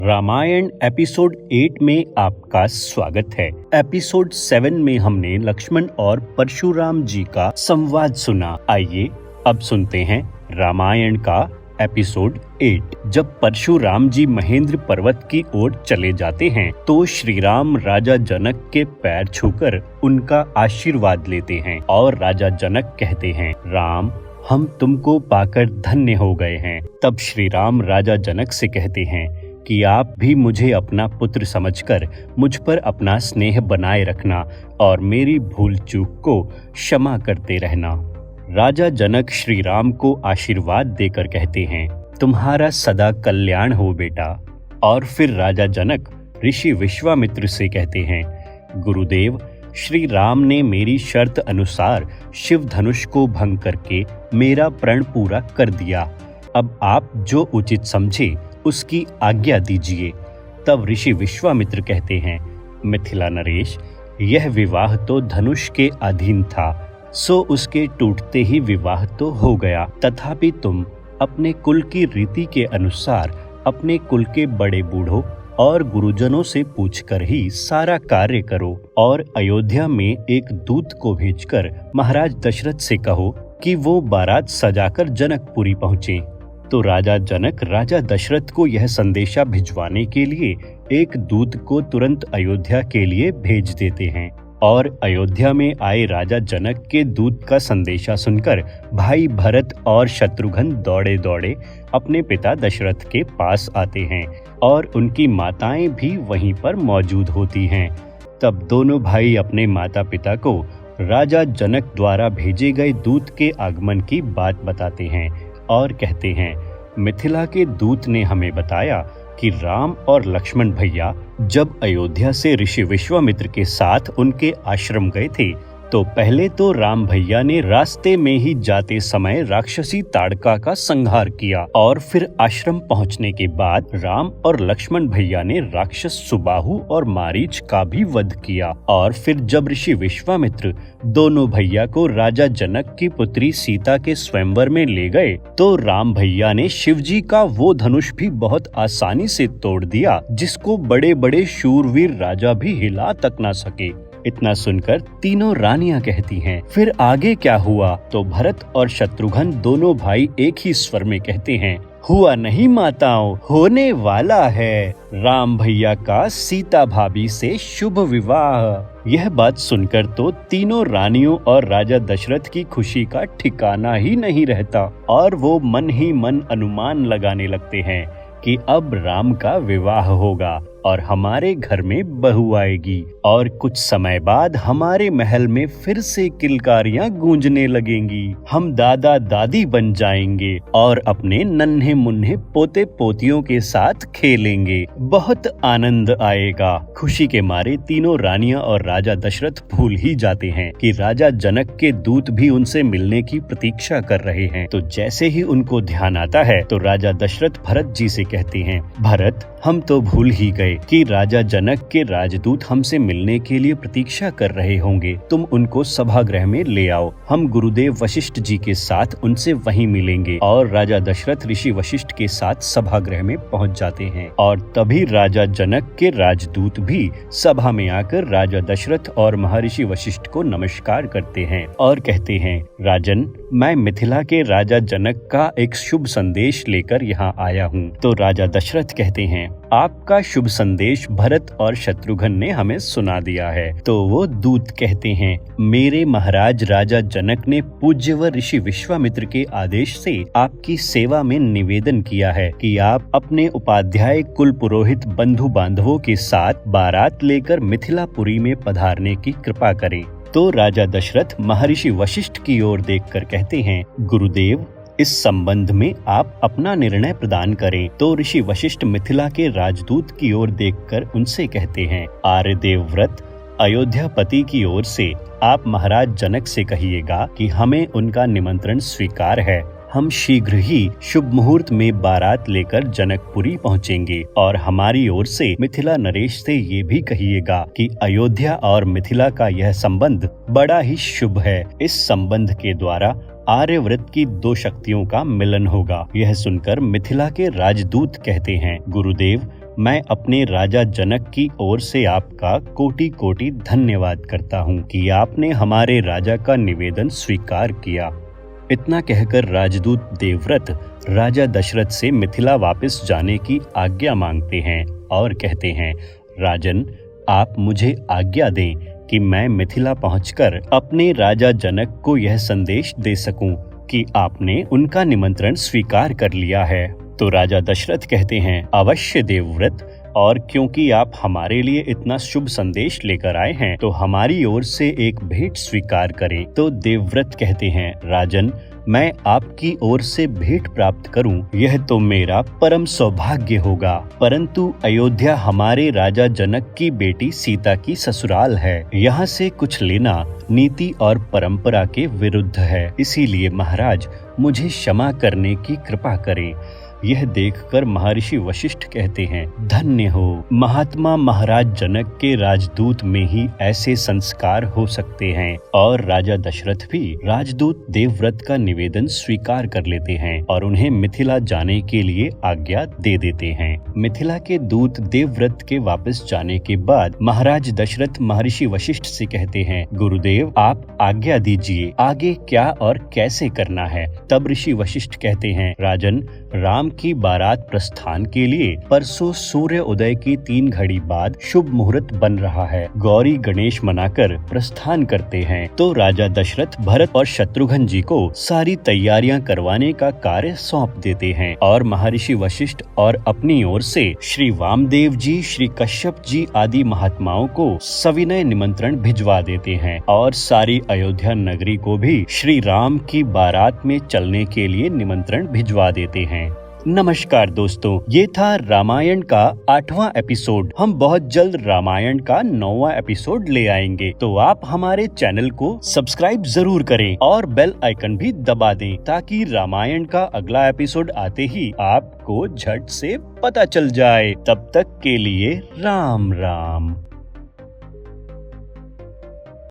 Ramayan episode 8 में आपका स्वागत है। एपिसोड 7 में हमने लक्ष्मण और परशुराम जी का संवाद सुना। आइए अब सुनते हैं रामायण का एपिसोड 8। जब परशुराम जी महेंद्र पर्वत की ओर चले जाते हैं तो श्री राम राजा जनक के पैर छूकर उनका आशीर्वाद लेते हैं और राजा जनक कहते हैं, राम हम तुमको पाकर धन्य हो गए हैं। तब श्री राम राजा जनक से कहते हैं कि आप भी मुझे अपना पुत्र समझकर मुझ पर अपना स्नेह बनाए रखना और मेरी भूल चूक को क्षमा करते रहना। राजा जनक श्री राम को आशीर्वाद देकर कहते हैं, तुम्हारा सदा कल्याण हो बेटा। और फिर राजा जनक ऋषि विश्वामित्र से कहते हैं, गुरुदेव श्री राम ने मेरी शर्त अनुसार शिव धनुष को भंग करके मेरा प्रण पूरा कर दिया। अब आप जो उचित समझे उसकी आज्ञा दीजिए। तब ऋषि विश्वामित्र कहते हैं, मिथिला नरेश, यह विवाह तो धनुष के अधीन था, सो उसके टूटते ही विवाह तो हो गया। तथापि तुम अपने कुल की रीति के अनुसार अपने कुल के बड़े बूढ़ों और गुरुजनों से पूछकर ही सारा कार्य करो और अयोध्या में एक दूत को भेजकर महाराज दशरथ से कहो कि वो बारात सजाकर जनकपुरी पहुँचे। तो राजा जनक राजा दशरथ को यह संदेशा भिजवाने के लिए एक दूत को तुरंत अयोध्या के लिए भेज देते हैं। और अयोध्या में आए राजा जनक के दूत का संदेशा सुनकर भाई भरत और शत्रुघ्न दौड़े दौड़े अपने पिता दशरथ के पास आते हैं और उनकी माताएं भी वहीं पर मौजूद होती हैं। तब दोनों भाई अपने माता पिता को राजा जनक द्वारा भेजे गए दूत के आगमन की बात बताते हैं और कहते हैं, मिथिला के दूत ने हमें बताया कि राम और लक्ष्मण भैया जब अयोध्या से ऋषि विश्वामित्र के साथ उनके आश्रम गए थे तो पहले तो राम भैया ने रास्ते में ही जाते समय राक्षसी ताड़का का संहार किया और फिर आश्रम पहुंचने के बाद राम और लक्ष्मण भैया ने राक्षस सुबाहु और मारीच का भी वध किया। और फिर जब ऋषि विश्वामित्र दोनों भैया को राजा जनक की पुत्री सीता के स्वयंवर में ले गए तो राम भैया ने शिवजी का वो धनुष भी बहुत आसानी से तोड़ दिया जिसको बड़े बड़े शूरवीर राजा भी हिला तक न सके। इतना सुनकर तीनों रानियां कहती हैं, फिर आगे क्या हुआ? तो भरत और शत्रुघ्न दोनों भाई एक ही स्वर में कहते हैं, हुआ नहीं माताओं, होने वाला है राम भैया का सीता भाभी से शुभ विवाह। यह बात सुनकर तो तीनों रानियों और राजा दशरथ की खुशी का ठिकाना ही नहीं रहता और वो मन ही मन अनुमान लगाने लगते हैं कि अब राम का विवाह होगा और हमारे घर में बहू आएगी और कुछ समय बाद हमारे महल में फिर से किलकारियां गूंजने लगेंगी। हम दादा दादी बन जाएंगे और अपने नन्हे मुन्ने पोते पोतियों के साथ खेलेंगे। बहुत आनंद आएगा। खुशी के मारे तीनों रानियां और राजा दशरथ भूल ही जाते हैं कि राजा जनक के दूत भी उनसे मिलने की प्रतीक्षा कर रहे हैं। तो जैसे ही उनको ध्यान आता है तो राजा दशरथ भरत जी से कहते हैं, भरत हम तो भूल ही गए कि राजा जनक के राजदूत हमसे मिलने के लिए प्रतीक्षा कर रहे होंगे। तुम उनको सभागृह में ले आओ, हम गुरुदेव वशिष्ठ जी के साथ उनसे वहीं मिलेंगे। और राजा दशरथ ऋषि वशिष्ठ के साथ सभागृह में पहुंच जाते हैं और तभी राजा जनक के राजदूत भी सभा में आकर राजा दशरथ और महर्षि वशिष्ठ को नमस्कार करते हैं और कहते हैं, राजन मैं मिथिला के राजा जनक का एक शुभ संदेश लेकर यहाँ आया हूँ। तो राजा दशरथ कहते हैं, आपका शुभ संदेश भरत और शत्रुघ्न ने हमें सुना दिया है। तो वो दूत कहते हैं, मेरे महाराज राजा जनक ने पूज्यवर ऋषि विश्वामित्र के आदेश से आपकी सेवा में निवेदन किया है कि आप अपने उपाध्याय कुल पुरोहित बंधु बांधवों के साथ बारात लेकर मिथिलापुरी में पधारने की कृपा करें। तो राजा दशरथ महर्षि वशिष्ठ की ओर देखकर कहते हैं, गुरुदेव इस संबंध में आप अपना निर्णय प्रदान करें। तो ऋषि वशिष्ठ मिथिला के राजदूत की ओर देखकर उनसे कहते हैं, आर्यदेव व्रत अयोध्यापति की ओर से आप महाराज जनक से कहिएगा कि हमें उनका निमंत्रण स्वीकार है। हम शीघ्र ही शुभ मुहूर्त में बारात लेकर जनकपुरी पहुंचेंगे और हमारी ओर से मिथिला नरेश से ये भी कहिएगा कि अयोध्या और मिथिला का यह संबंध बड़ा ही शुभ है। इस संबंध के द्वारा आर्यव्रत की दो शक्तियों का मिलन होगा। यह सुनकर मिथिला के राजदूत कहते हैं, गुरुदेव मैं अपने राजा जनक की ओर से आपका कोटि कोटि धन्यवाद करता हूँ कि आपने हमारे राजा का निवेदन स्वीकार किया। इतना कहकर राजदूत देवव्रत राजा दशरथ से मिथिला वापस जाने की आज्ञा मांगते हैं और कहते हैं, राजन, आप मुझे आज्ञा दें कि मैं मिथिला पहुंचकर अपने राजा जनक को यह संदेश दे सकूं कि आपने उनका निमंत्रण स्वीकार कर लिया है। तो राजा दशरथ कहते हैं, अवश्य देवव्रत, और क्योंकि आप हमारे लिए इतना शुभ संदेश लेकर आए हैं तो हमारी ओर से एक भेंट स्वीकार करें। तो देवव्रत कहते हैं, राजन, मैं आपकी ओर से भेंट प्राप्त करूं, यह तो मेरा परम सौभाग्य होगा, परंतु अयोध्या हमारे राजा जनक की बेटी सीता की ससुराल है। यहाँ से कुछ लेना नीति और परंपरा के विरुद्ध है, इसीलिए महाराज मुझे क्षमा करने की कृपा करें। यह देखकर महर्षि वशिष्ठ कहते हैं, धन्य हो, महात्मा महाराज जनक के राजदूत में ही ऐसे संस्कार हो सकते हैं। और राजा दशरथ भी राजदूत देवव्रत का निवेदन स्वीकार कर लेते हैं और उन्हें मिथिला जाने के लिए आज्ञा दे देते हैं। मिथिला के दूत देवव्रत के वापस जाने के बाद महाराज दशरथ महर्षि वशिष्ठ से कहते हैं, गुरुदेव, आप आज्ञा दीजिए, आगे क्या और कैसे करना है। तब ऋषि वशिष्ठ कहते हैं, राजन, राम की बारात प्रस्थान के लिए परसों सूर्य उदय की 3 घड़ी बाद शुभ मुहूर्त बन रहा है। गौरी गणेश मनाकर प्रस्थान करते हैं। तो राजा दशरथ भरत और शत्रुघ्न जी को सारी तैयारियां करवाने का कार्य सौंप देते हैं और महर्षि वशिष्ठ और अपनी ओर से श्री वामदेव जी, श्री कश्यप जी आदि महात्माओं को सविनय निमंत्रण भिजवा देते हैं और सारी अयोध्या नगरी को भी श्री राम की बारात में चलने के लिए निमंत्रण भिजवा देते हैं। नमस्कार दोस्तों, ये था रामायण का 8वां एपिसोड। हम बहुत जल्द रामायण का 9वां एपिसोड ले आएंगे, तो आप हमारे चैनल को सब्सक्राइब जरूर करें और बेल आइकन भी दबा दें ताकि रामायण का अगला एपिसोड आते ही आपको झट से पता चल जाए। तब तक के लिए राम राम।